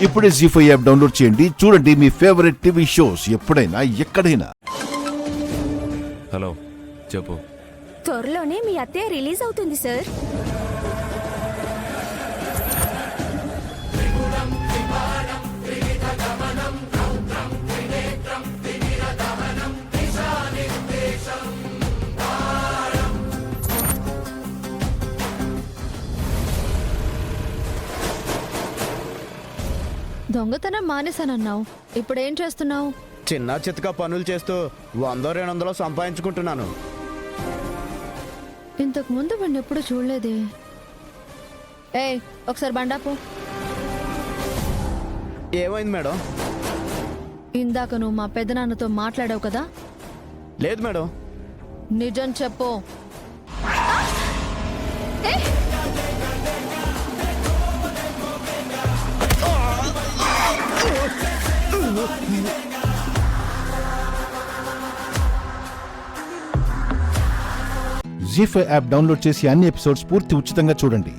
ఇప్పుడే జీ5 app download చేయండి. చూడండి మీ ఫేవరెట్ టీవీ షోస్ ఎప్పుడైనా ఎక్కడైనా. హలో చెప్పు. త్వరలోనే మీ అత్తయ్య రిలీజ్ అవుతుంది సార్. దొంగతనం మానేశానన్నావు, ఇప్పుడేం చేస్తున్నావు? చిన్న చితక పనులు చేస్తూ 100-200 సంపాదించుకుంటున్నాను. ఇంతకు ముందు వాడిని ఎప్పుడు చూడలేదే. ఏయ్, ఒకసారి బండాపు. ఏమైంది మేడం? ఇందాక నువ్వు మా పెదనాన్నతో మాట్లాడావు కదా? లేదు మేడం. నిజం చెప్పు. జీ5 యాప్ డౌన్లోడ్ చేసి అన్ని ఎపిసోడ్స్ పూర్తి ఉచితంగా చూడండి.